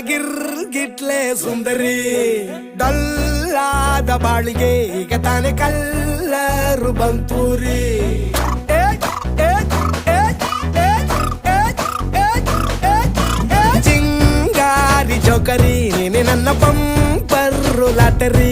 ಗಿರ್ಗಿಟ್ಲೆ ಸುಂದರಿ ಡಲ್ಲಾದ ಬಾಳಿಗೆ ಈಗ ತಾನೆ ಕಲ್ಲರು ಬಂತೂರಿ ಚಿಂಗಾರಿ ಜೋಕರಿ ನೀನೆ ನನ್ನ ಪಂಪರ್ರು ಲಾಟರಿ